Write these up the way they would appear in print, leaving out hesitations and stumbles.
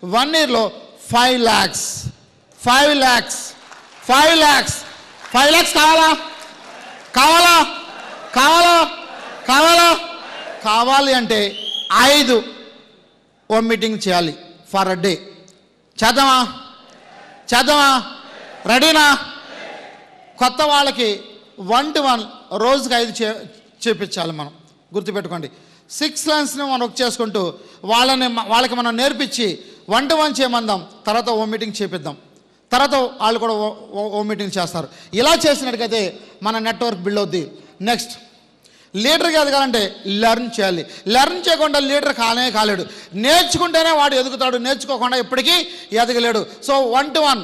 1 yearలో 5 lakhs 5 lakhs 5 lakhs 5 lakhs కావాలా కావాలా కావాలా కావాలా కావాలి అంటే 5 ఓ మీటింగ్ చేయాలి ఫర్ అ డే. చేద్దామా చేద్దామా రెడీనా? కొత్త వాళ్ళకి 1 to 1 రోజుకి 5 చేపించాలి. మనం గుర్తుపెట్టుకోండి. 6 లైన్స్ని మనం వర్క్ చేసుకుంటూ వాళ్ళకి మనం నేర్పించి 1 to 1 చేయమందాం. తర్వాత ఓ మీటింగ్ చేపిద్దాం. తర్వాత వాళ్ళు కూడా ఓ మీటింగ్ చేస్తారు. ఇలా చేసినట్టుకైతే మన నెట్వర్క్ బిల్డ్ అవుద్ది. నెక్స్ట్ లీడర్కి ఎదగాలంటే లెర్న్ చేయాలి. లెర్న్ చేయకుండా లీడర్ కాలేడు. నేర్చుకుంటేనే వాడు ఎదుగుతాడు. నేర్చుకోకుండా ఎప్పటికీ ఎదగలేడు. సో 1 to 1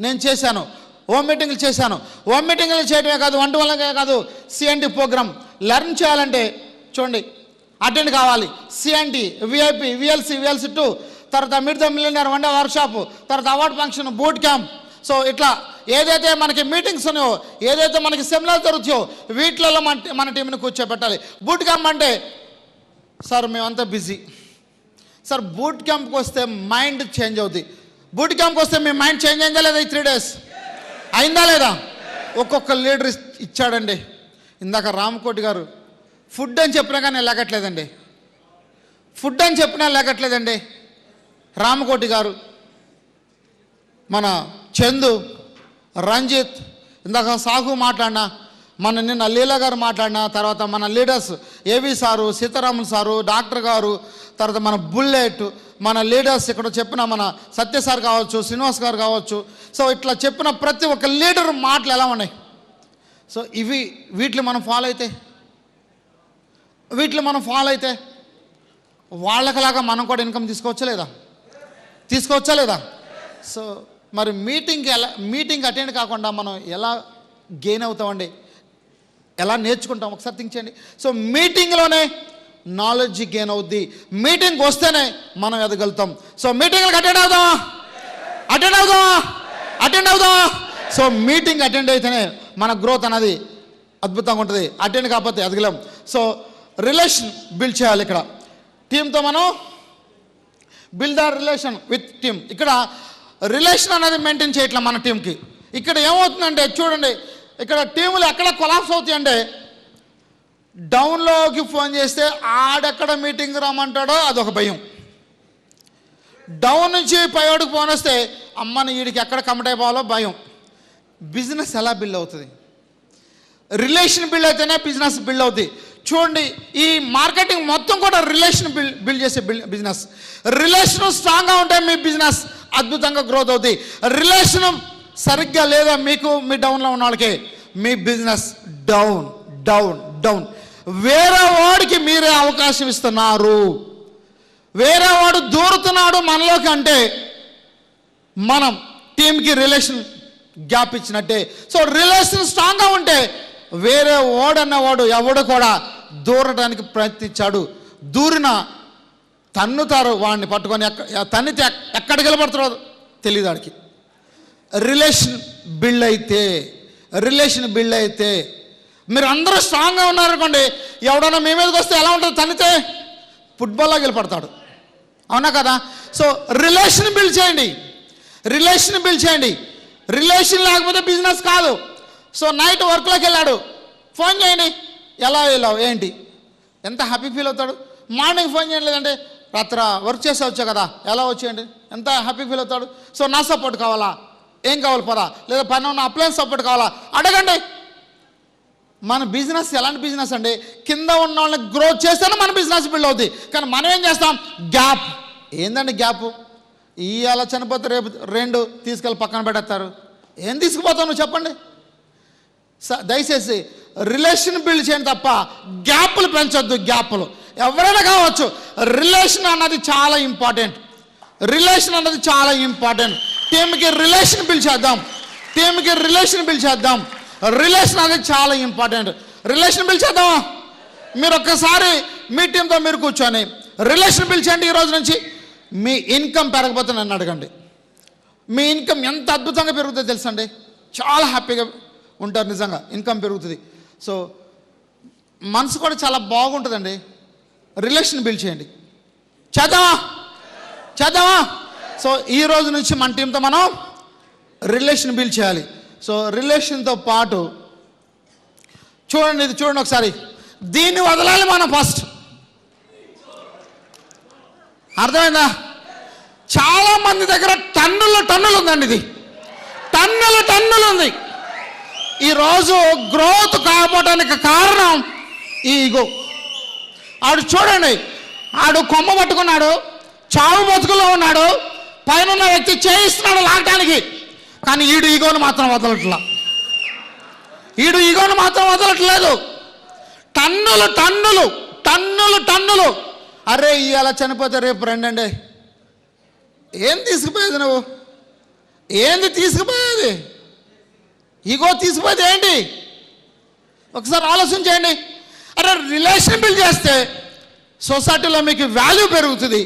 నేను చేశాను. హోమ్ మీటింగ్లు చేశాను. హోమ్ మీటింగ్లు చేయడమే కాదు, 1 to 1 కాదు, సిఎన్టీ ప్రోగ్రామ్ లెర్న్ చేయాలంటే చూడండి అటెండ్ కావాలి. సిఎన్టీ, విఐపి, విఎల్సి 2, తర్వాత meet the millionaire 1 day workshop, తర్వాత award function, boot camp. So ఇట్లా ఏదైతే మనకి మీటింగ్స్ ఉన్నాయో, ఏదైతే మనకి సెమినార్ జరుగుతాయో వీటిలలో మన టీంని కూర్చోబెట్టాలి. బూట్ క్యాంప్ అంటే సార్ మేమంతా బిజీ సార్. బూట్ క్యాంప్కి వస్తే మైండ్ చేంజ్ అవుతుంది. బూట్ క్యాంప్కి వస్తే మీ మైండ్ చేంజ్ అయిందా లేదా? ఈ 3 days అయిందా లేదా? ఒక్కొక్క లీడర్ ఇచ్చాడండి. ఇందాక రామకోటి గారు ఫుడ్ అని చెప్పినా కానీ లేకట్లేదండి. ఫుడ్ అని చెప్పినా లేకట్లేదండి. రామకోటి గారు, మన చందు, రంజిత్, ఇందాక సాగు మాట్లాడినా, మన నిన్న లీలా గారు మాట్లాడినా, తర్వాత మన లీడర్స్ ఏవి సారు, సీతారాములు సారు, డాక్టర్ గారు, తర్వాత మన బుల్లెట్, మన లీడర్స్ ఇక్కడ చెప్పిన మన సత్య సార్ కావచ్చు, శ్రీనివాస్ గారు కావచ్చు. సో ఇట్లా చెప్పిన ప్రతి ఒక్క లీడర్ మాటలు ఎలా ఉన్నాయి? సో వీటిని మనం ఫాలో అయితే వాళ్ళకలాగా మనం కూడా ఇన్కమ్ తీసుకోవచ్చా లేదా? సో మరి మీటింగ్ అటెండ్ కాకుండా మనం ఎలా గెయిన్ అవుతామండి? ఎలా నేర్చుకుంటాం? ఒకసారి థింక్ చేయండి. సో మీటింగ్లోనే నాలెడ్జ్ గెయిన్ అవుద్ది. మీటింగ్ వస్తేనే మనం ఎదగలుగుతాం. సో మీటింగ్లకు అటెండ్ అవుదామా? సో మీటింగ్ అటెండ్ అయితేనే మన గ్రోత్ అనేది అద్భుతంగా ఉంటుంది. అటెండ్ కాకపోతే ఎదగలేం. సో రిలేషన్ బిల్డ్ చేయాలి. ఇక్కడ టీంతో మనం build the relation with team. ఇక్కడ రిలేషన్ అనేది మెయింటైన్ చేయట్లా మన టీంకి. ఇక్కడ ఏమవుతుందంటే చూడండి, ఇక్కడ టీములు ఎక్కడ కొలాప్స్ అవుతాయి అంటే, డౌన్లోకి ఫోన్ చేస్తే ఆడెక్కడ మీటింగ్ రమ్మంటాడో అదొక భయం. డౌన్ నుంచి పైవాడికి ఫోన్ వస్తే అమ్మని వీడికి ఎక్కడ కమిట్ అయిపోవాలో భయం. బిజినెస్ ఎలా బిల్డ్ అవుతుంది? రిలేషన్ బిల్డ్ అయితేనే బిజినెస్ బిల్డ్ అవుతుంది. చూడండి, ఈ మార్కెటింగ్ మొత్తం కూడా రిలేషన్ బిల్డ్ చేసే బిజినెస్. రిలేషన్ స్ట్రాంగ్గా ఉంటే మీ బిజినెస్ అద్భుతంగా గ్రోత్ అవుతుంది. రిలేషన్ సరిగ్గా లేదా మీకు, మీ డౌన్లో ఉన్న వాళ్ళకి మీ బిజినెస్ డౌన్. వేరే వాడికి మీరే అవకాశం ఇస్తున్నారు. వేరే వాడు దూరుతున్నాడు మనలోకి అంటే మనం టీంకి రిలేషన్ గ్యాప్ ఇచ్చినట్టే. సో రిలేషన్ స్ట్రాంగ్గా ఉంటే వేరే వాడన్నవాడు ఎవడు కూడా దూరడానికి ప్రయత్నించాడు. దూరిన తన్నుతారు వాడిని పట్టుకొని. తన్నితే ఎక్కడికి వెళ్ళబడుతారో తెలియదు వాడికి. రిలేషన్ బిల్డ్ అయితే మీరు అందరూ స్ట్రాంగ్గా ఉన్నారనుకోండి, ఎవడన్నా మీ మీదకి వస్తే ఎలా ఉంటుంది? తన్నితే ఫుట్బాల్లోకి వెళ్ళిపడతాడు. అవునా కదా? సో రిలేషన్ బిల్డ్ చేయండి. రిలేషన్ లేకపోతే బిజినెస్ కాదు. సో నైట్ వర్క్లోకి వెళ్ళాడు, ఫోన్ చేయండి. ఎలా వెళ్ళావు, ఏంటి, ఎంత హ్యాపీ ఫీల్ అవుతాడు? మార్నింగ్ ఫోన్ చేయండి, లేదంటే రాత్రి వర్క్ చేసి వచ్చా కదా, ఎలా వచ్చేయండి, ఎంత హ్యాపీ ఫీల్ అవుతాడు? సో నా సపోర్ట్ కావాలా? ఏం కావాలి పదా? లేదా పని ఉన్న అప్లయన్స్ సపోర్ట్ కావాలా? అడగండి. మన బిజినెస్ ఎలాంటి బిజినెస్ అండి? కింద ఉన్న వాళ్ళని గ్రోత్ చేస్తేనే మన బిజినెస్ బిల్డ్ అవుతుంది. కానీ మనం ఏం చేస్తాం? గ్యాప్. ఏందండి గ్యాప్? ఇవాళ చనిపోతే రేపు 2 తీసుకెళ్ళి పక్కన పెట్టేస్తారు. ఏం తీసుకుపోతావు నువ్వు చెప్పండి? దయచేసి రిలేషన్ బిల్డ్ చేయండి తప్ప గ్యాప్లు పెంచొద్దు. గ్యాప్లు ఎవరైనా కావచ్చు. రిలేషన్ అన్నది చాలా ఇంపార్టెంట్. టీంకి రిలేషన్ బిల్డ్ చేద్దాం. రిలేషన్ అనేది చాలా ఇంపార్టెంట్. రిలేషన్ బిల్డ్ చేద్దామా? మీరు ఒక్కసారి మీ టీంతో మీరు కూర్చొని రిలేషన్ బిల్డ్ చేయండి. ఈ రోజు నుంచి మీ ఇన్కమ్ పెరగకపోతే నన్ను అడగండి. మీ ఇన్కమ్ ఎంత అద్భుతంగా పెరుగుతుందో తెలుసండి. చాలా హ్యాపీగా ఉంటారు నిజంగా. ఇన్కమ్ పెరుగుతుంది. సో మనసు కూడా చాలా బాగుంటుందండి. రిలేషన్ బిల్డ్ చేయండి. చేద్దామా? చేద్దామా? సో ఈ రోజు నుంచి మన టీంతో మనం రిలేషన్ బిల్డ్ చేయాలి. సో రిలేషన్తో పాటు చూడండి, ఇది చూడండి ఒకసారి. దీన్ని వదలాలి మనం ఫస్ట్. అర్థమైందా? చాలా మంది దగ్గర టన్నులు ఉందండి. ఇది టన్నులు ఉంది. ఈరోజు గ్రోత్ కాకపోవడానికి కారణం ఈ ఈగో. ఆడు చూడండి, ఆడు కొమ్మ పట్టుకున్నాడు, చావు బతుకులో ఉన్నాడు, పైన ఉన్న వ్యక్తి చేయిస్తున్నాడు లాగటానికి, కానీ ఈడు ఈగోను మాత్రం వదలట్లేదు. టన్నులు. అరే ఇవాళ చనిపోతే రేపు రండి. ఏం తీసుకుపోయేది నువ్వు? ఏంది తీసుకుపోయేది? ఈగో తీసుకుపోయేది ఏంటి? ఒకసారి ఆలోచన చేయండి. అరే రిలేషన్ బిల్డ్ చేస్తే సొసైటీలో మీకు వాల్యూ పెరుగుతుంది.